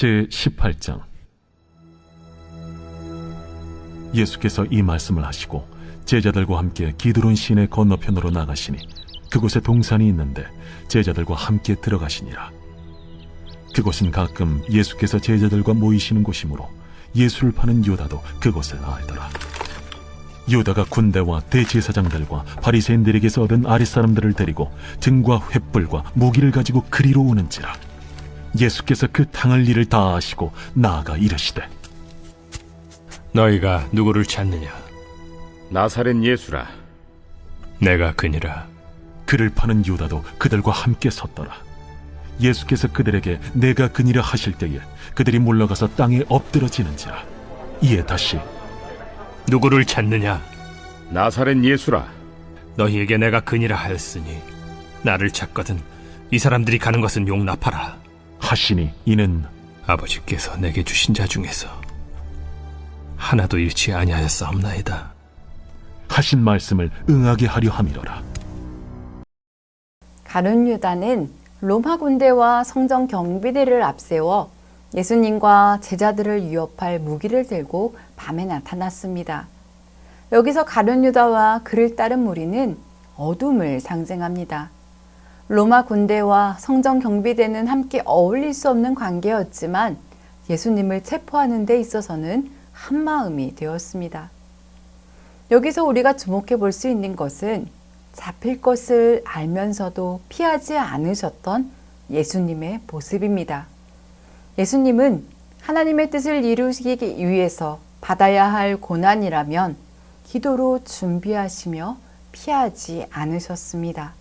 제18장. 예수께서 이 말씀을 하시고 제자들과 함께 기드론 시내 건너편으로 나가시니 그곳에 동산이 있는데 제자들과 함께 들어가시니라. 그곳은 가끔 예수께서 제자들과 모이시는 곳이므로 예수를 파는 유다도 그곳을 알더라. 유다가 군대와 대제사장들과 바리새인들에게서 얻은 아랫사람들을 데리고 등과 횃불과 무기를 가지고 그리로 오는지라. 예수께서 그 당할 일을 다 아시고 나아가 이르시되, 너희가 누구를 찾느냐? 나사렛 예수라. 내가 그니라. 그를 파는 유다도 그들과 함께 섰더라. 예수께서 그들에게 내가 그니라 하실 때에 그들이 물러가서 땅에 엎드러지는지라. 이에 다시 누구를 찾느냐? 나사렛 예수라. 너희에게 내가 그니라 하였으니 나를 찾거든 이 사람들이 가는 것은 용납하라 하시니, 이는 아버지께서 내게 주신 자 중에서 하나도 잃지 아니하였사옵나이다 하신 말씀을 응하게 하려 함이로라. 가룟 유다는 로마 군대와 성전 경비대를 앞세워 예수님과 제자들을 위협할 무기를 들고 밤에 나타났습니다. 여기서 가룟 유다와 그를 따른 무리는 어둠을 상징합니다. 로마 군대와 성전 경비대는 함께 어울릴 수 없는 관계였지만 예수님을 체포하는 데 있어서는 한마음이 되었습니다. 여기서 우리가 주목해 볼 수 있는 것은 잡힐 것을 알면서도 피하지 않으셨던 예수님의 모습입니다. 예수님은 하나님의 뜻을 이루시기 위해서 받아야 할 고난이라면 기도로 준비하시며 피하지 않으셨습니다.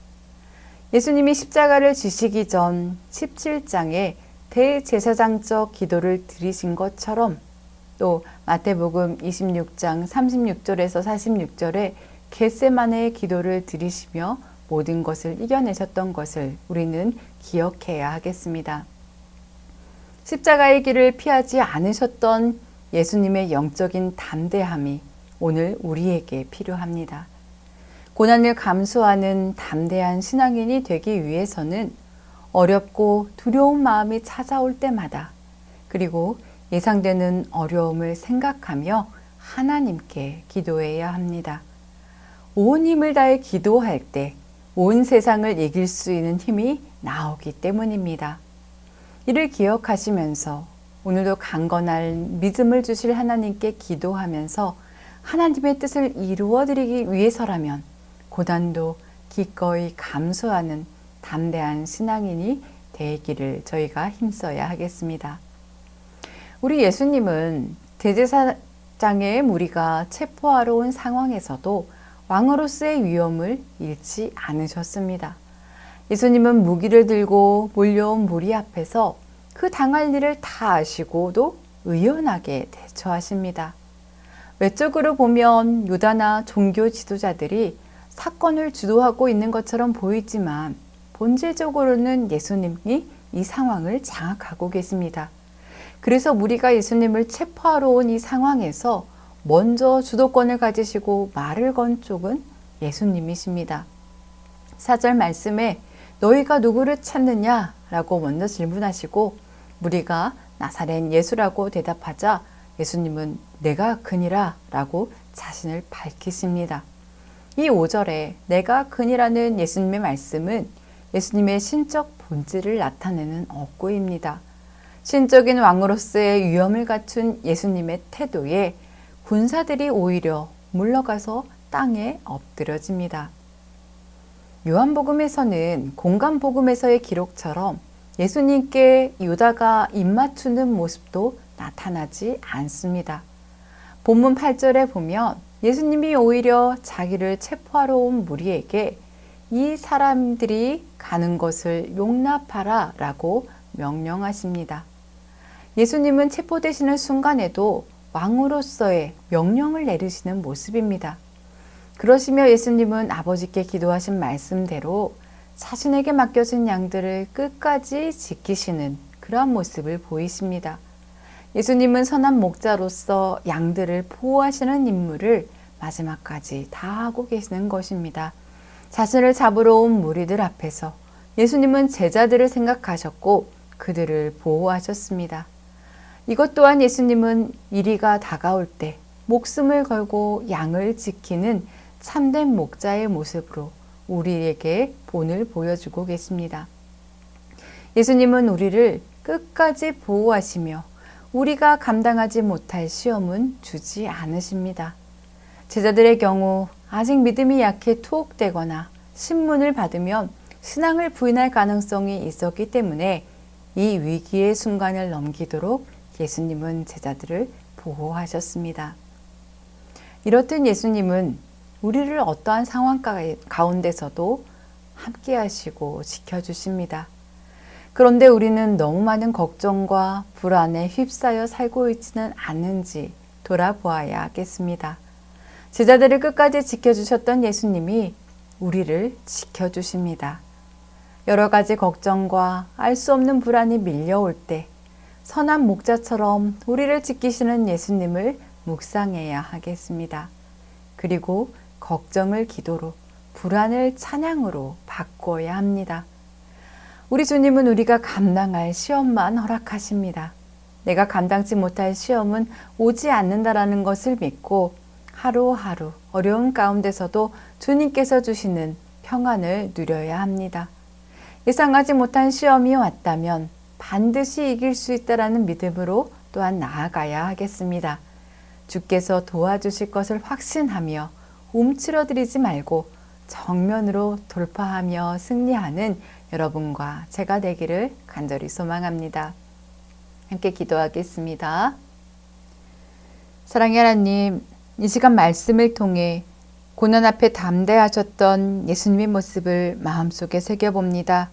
예수님이 십자가를 지시기 전 17장에 대제사장적 기도를 드리신 것처럼 또 마태복음 26장 36절에서 46절에 겟세마네의 기도를 드리시며 모든 것을 이겨내셨던 것을 우리는 기억해야 하겠습니다. 십자가의 길을 피하지 않으셨던 예수님의 영적인 담대함이 오늘 우리에게 필요합니다. 고난을 감수하는 담대한 신앙인이 되기 위해서는 어렵고 두려운 마음이 찾아올 때마다 그리고 예상되는 어려움을 생각하며 하나님께 기도해야 합니다. 온 힘을 다해 기도할 때 온 세상을 이길 수 있는 힘이 나오기 때문입니다. 이를 기억하시면서 오늘도 강건한 믿음을 주실 하나님께 기도하면서 하나님의 뜻을 이루어드리기 위해서라면 고난도 기꺼이 감수하는 담대한 신앙인이 되기를 저희가 힘써야 하겠습니다. 우리 예수님은 대제사장의 무리가 체포하러 온 상황에서도 왕으로서의 위엄을 잃지 않으셨습니다. 예수님은 무기를 들고 몰려온 무리 앞에서 그 당할 일을 다 아시고도 의연하게 대처하십니다. 외적으로 보면 유다나 종교 지도자들이 사건을 주도하고 있는 것처럼 보이지만 본질적으로는 예수님이 이 상황을 장악하고 계십니다. 그래서 무리가 예수님을 체포하러 온 이 상황에서 먼저 주도권을 가지시고 말을 건 쪽은 예수님이십니다. 4절 말씀에 너희가 누구를 찾느냐? 라고 먼저 질문하시고 무리가 나사렛 예수라고 대답하자 예수님은 내가 그니라 라고 자신을 밝히십니다. 이 5절에 내가 그니라는 예수님의 말씀은 예수님의 신적 본질을 나타내는 어구입니다. 신적인 왕으로서의 위엄을 갖춘 예수님의 태도에 군사들이 오히려 물러가서 땅에 엎드려집니다. 요한복음에서는 공간복음에서의 기록처럼 예수님께 유다가 입맞추는 모습도 나타나지 않습니다. 본문 8절에 보면 예수님이 오히려 자기를 체포하러 온 무리에게 이 사람들이 가는 것을 용납하라 라고 명령하십니다. 예수님은 체포되시는 순간에도 왕으로서의 명령을 내리시는 모습입니다. 그러시며 예수님은 아버지께 기도하신 말씀대로 자신에게 맡겨진 양들을 끝까지 지키시는 그러한 모습을 보이십니다. 예수님은 선한 목자로서 양들을 보호하시는 임무를 마지막까지 다하고 계시는 것입니다. 자신을 잡으러 온 무리들 앞에서 예수님은 제자들을 생각하셨고 그들을 보호하셨습니다. 이것 또한 예수님은 이리가 다가올 때 목숨을 걸고 양을 지키는 참된 목자의 모습으로 우리에게 본을 보여주고 계십니다. 예수님은 우리를 끝까지 보호하시며 우리가 감당하지 못할 시험은 주지 않으십니다. 제자들의 경우 아직 믿음이 약해 투옥되거나 신문을 받으면 신앙을 부인할 가능성이 있었기 때문에 이 위기의 순간을 넘기도록 예수님은 제자들을 보호하셨습니다. 이렇듯 예수님은 우리를 어떠한 상황 가운데서도 함께 하시고 지켜주십니다. 그런데 우리는 너무 많은 걱정과 불안에 휩싸여 살고 있지는 않은지 돌아보아야 하겠습니다. 제자들을 끝까지 지켜주셨던 예수님이 우리를 지켜주십니다. 여러 가지 걱정과 알 수 없는 불안이 밀려올 때 선한 목자처럼 우리를 지키시는 예수님을 묵상해야 하겠습니다. 그리고 걱정을 기도로, 불안을 찬양으로 바꿔야 합니다. 우리 주님은 우리가 감당할 시험만 허락하십니다. 내가 감당치 못할 시험은 오지 않는다라는 것을 믿고 하루하루 어려운 가운데서도 주님께서 주시는 평안을 누려야 합니다. 예상하지 못한 시험이 왔다면 반드시 이길 수 있다라는 믿음으로 또한 나아가야 하겠습니다. 주께서 도와주실 것을 확신하며 움츠러들이지 말고 정면으로 돌파하며 승리하는 여러분과 제가 되기를 간절히 소망합니다. 함께 기도하겠습니다. 사랑의 하나님, 이 시간 말씀을 통해 고난 앞에 담대하셨던 예수님의 모습을 마음속에 새겨봅니다.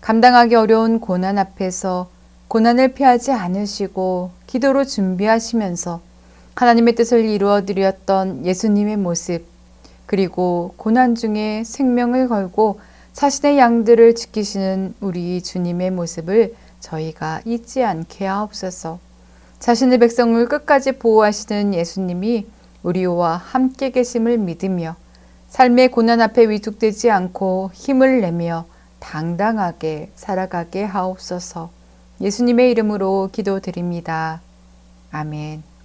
감당하기 어려운 고난 앞에서 고난을 피하지 않으시고 기도로 준비하시면서 하나님의 뜻을 이루어 드렸던 예수님의 모습, 그리고 고난 중에 생명을 걸고 자신의 양들을 지키시는 우리 주님의 모습을 저희가 잊지 않게 하옵소서. 자신의 백성을 끝까지 보호하시는 예수님이 우리와 함께 계심을 믿으며 삶의 고난 앞에 위축되지 않고 힘을 내며 당당하게 살아가게 하옵소서. 예수님의 이름으로 기도드립니다. 아멘.